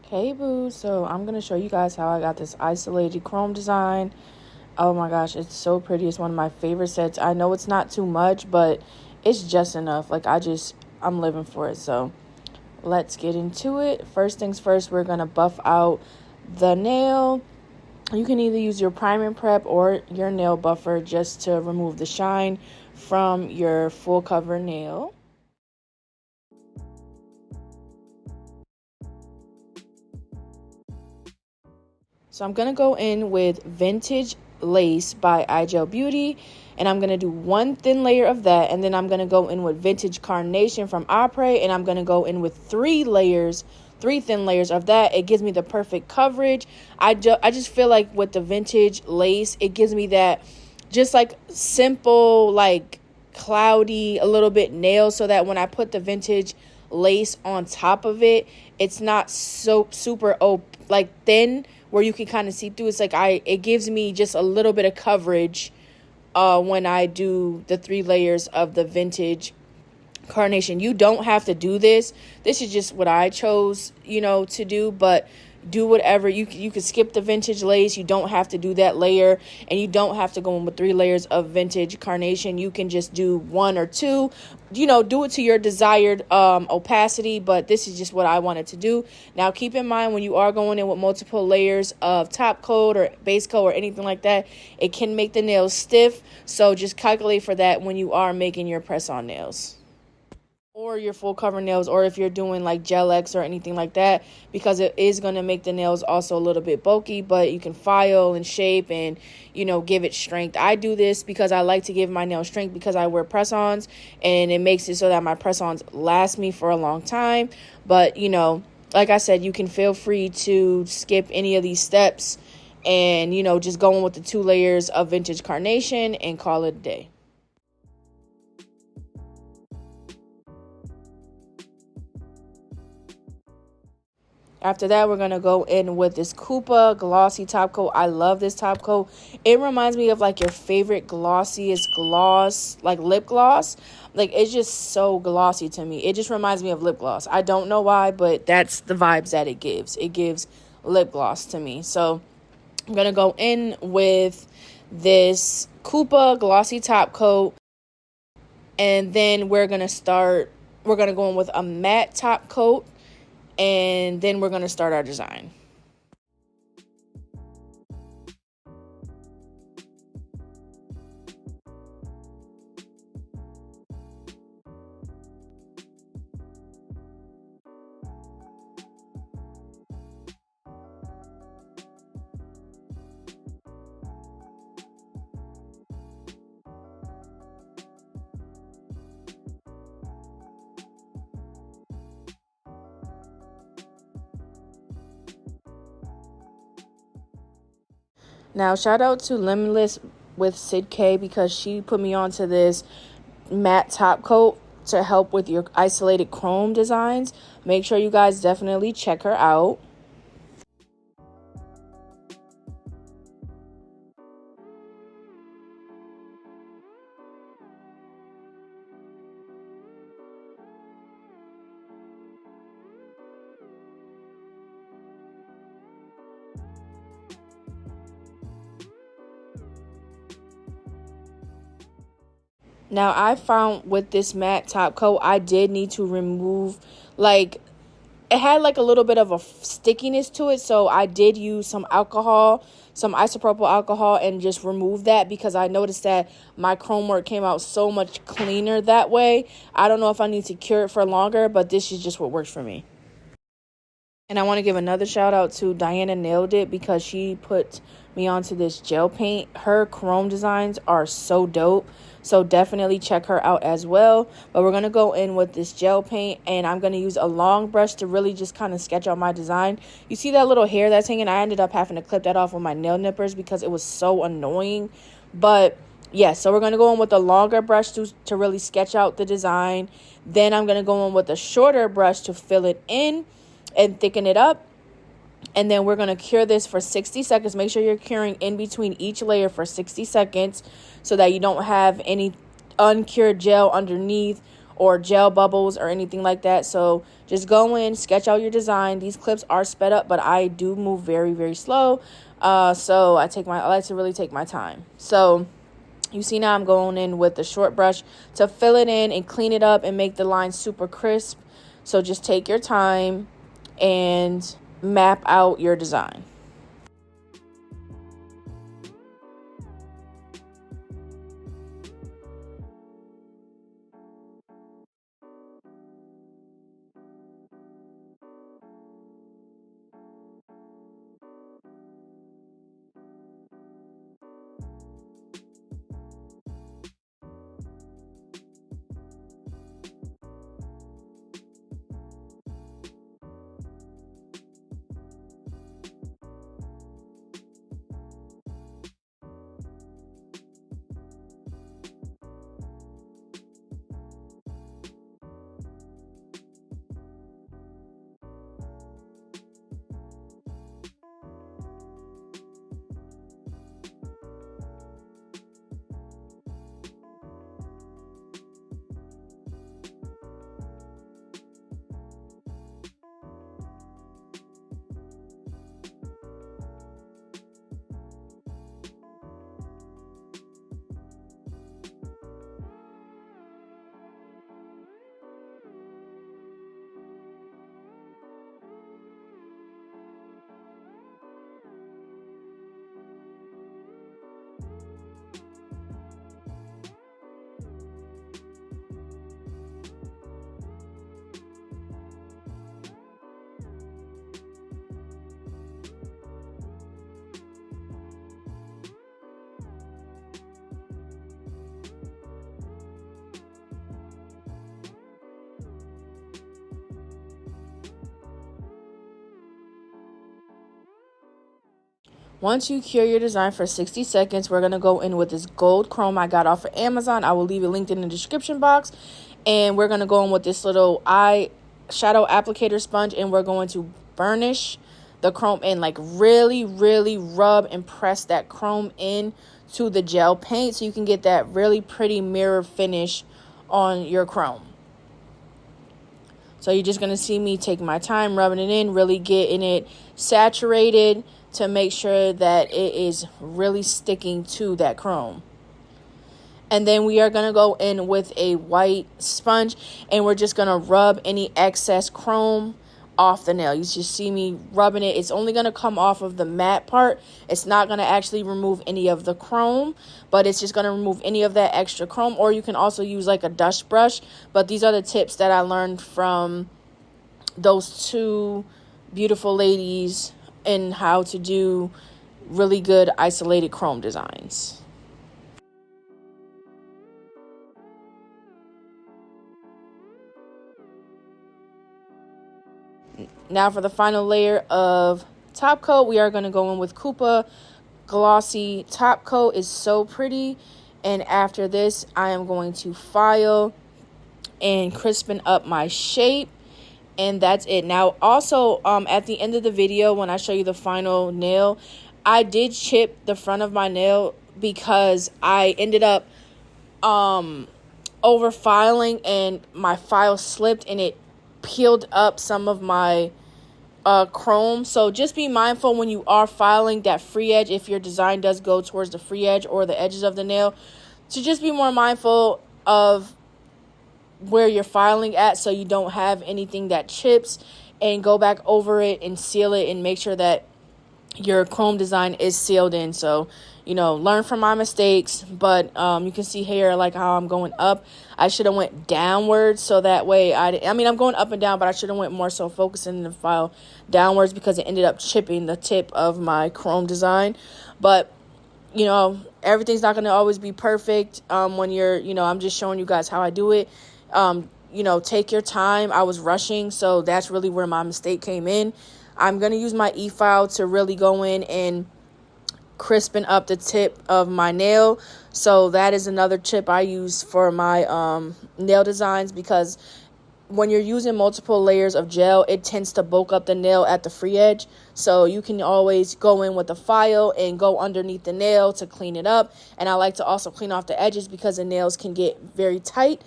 Hey boo, so I'm going to show you guys how I got this isolated chrome design. Oh my gosh, it's so pretty. It's one of my favorite sets. I know it's not too much, but it's just enough. I'm living for it. So let's get into it. First things first, we're going to buff out the nail. You can either use your prime and prep or your nail buffer just to remove the shine from your full cover nail. So I'm going to go in with Vintage Lace by iGel Beauty, and I'm going to do one thin layer of that, and then I'm going to go in with Vintage Carnation from Apres, and I'm going to go in with three thin layers of that. It gives me the perfect coverage. I just feel like with the Vintage Lace, it gives me that just like simple, like cloudy, a little bit nail, so that when I put the Vintage Lace on top of it, it's not so super like thin where you can kind of see through. It's like it gives me just a little bit of coverage when I do the 3 layers of the Vintage Carnation. You don't have to do this. This is just what I chose, to do, but do whatever. You could skip the Vintage Lace. You don't have to do that layer, and you don't have to go in with 3 layers of Vintage Carnation. You can just do 1 or 2. Do it to your desired opacity, but this is just what I wanted to do. Now, keep in mind when you are going in with multiple layers of top coat or base coat or anything like that, it can make the nails stiff. So just calculate for that when you are making your press-on nails, or your full cover nails, or if you're doing like Gel X or anything like that, because it is going to make the nails also a little bit bulky, but you can file and shape and, give it strength. I do this because I like to give my nails strength because I wear press-ons, and it makes it so that my press-ons last me for a long time. But, like I said, you can feel free to skip any of these steps and, just go in with the 2 layers of Vintage Carnation and call it a day. After that, we're going to go in with this Koopa Glossy Top Coat. I love this top coat. It reminds me of like your favorite glossiest gloss, like lip gloss. Like, it's just so glossy to me. It just reminds me of lip gloss. I don't know why, but that's the vibes that it gives. It gives lip gloss to me. So I'm going to go in with this Koopa Glossy Top Coat. And then we're going to go in with a matte top coat. And then we're going to start our design. Now, shout out to Limitless with Sid K, because she put me onto this matte top coat to help with your isolated chrome designs. Make sure you guys definitely check her out. Now, I found with this matte top coat, I did need to remove, it had like a little bit of a stickiness to it. So I did use some alcohol, some isopropyl alcohol, and just remove that, because I noticed that my chrome work came out so much cleaner that way. I don't know if I need to cure it for longer, but this is just what works for me. And I want to give another shout out to Diana Nailed It, because she put me onto this gel paint. Her chrome designs are so dope. So definitely check her out as well. But we're going to go in with this gel paint, and I'm going to use a long brush to really just kind of sketch out my design. You see that little hair that's hanging? I ended up having to clip that off with my nail nippers because it was so annoying. But yeah, so we're going to go in with a longer brush to really sketch out the design. Then I'm going to go in with a shorter brush to fill it in and thicken it up. And then we're going to cure this for 60 seconds. Make sure you're curing in between each layer for 60 seconds so that you don't have any uncured gel underneath or gel bubbles or anything like that. So just go in, sketch out your design. These clips are sped up, but I do move very, very slow. So I like to really take my time. So you see now I'm going in with the short brush to fill it in and clean it up and make the line super crisp. So just take your time and map out your design. Once you cure your design for 60 seconds, we're going to go in with this gold chrome I got off of Amazon. I will leave it linked in the description box. And we're going to go in with this little eye shadow applicator sponge, and we're going to burnish the chrome in, like really, really rub and press that chrome in to the gel paint so you can get that really pretty mirror finish on your chrome. So you're just going to see me take my time rubbing it in, really getting it saturated to make sure that it is really sticking to that chrome. And then we are going to go in with a white sponge, and we're just going to rub any excess chrome off the nail. You just see me rubbing it. It's only going to come off of the matte part. It's not going to actually remove any of the chrome, but it's just going to remove any of that extra chrome. Or you can also use like a dust brush. But these are the tips that I learned from those two beautiful ladies and how to do really good isolated chrome designs. Now for the final layer of top coat, we are going to go in with Coupa Glossy Top Coat. Is so pretty. And after this, I am going to file and crispen up my shape. And that's it. Now, also, at the end of the video, when I show you the final nail, I did chip the front of my nail because I ended up over filing and my file slipped and it peeled up some of my chrome. So just be mindful when you are filing that free edge, if your design does go towards the free edge or the edges of the nail, to just be more mindful of where you're filing at so you don't have anything that chips, and go back over it and seal it and make sure that your chrome design is sealed in. So, you know, learn from my mistakes. But you can see here like how I'm going up. I should have went downwards, so that way I mean, I'm going up and down, but I should have went more so focusing the file downwards because it ended up chipping the tip of my chrome design. But you know, everything's not going to always be perfect when you're, you know, I'm just showing you guys how I do it. You know, take your time. I was rushing, so that's really where my mistake came in. I'm going to use my e-file to really go in and crispen up the tip of my nail. So that is another tip I use for my nail designs, because when you're using multiple layers of gel, it tends to bulk up the nail at the free edge. So you can always go in with a file and go underneath the nail to clean it up. And I like to also clean off the edges because the nails can get very tight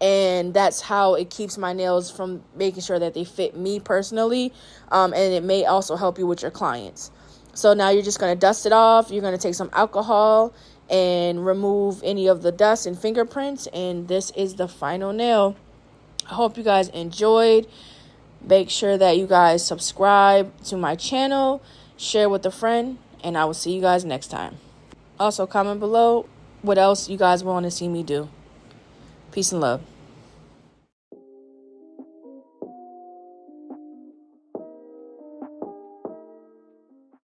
and that's how it keeps my nails from making sure that they fit me personally, and it may also help you with your clients. So now you're just going to dust it off. You're going to take some alcohol and remove any of the dust and fingerprints, and this is the final nail. I hope you guys enjoyed. Make sure that you guys subscribe to my channel, share with a friend, and I will see you guys next time. Also, comment below what else you guys want to see me do. Peace and love.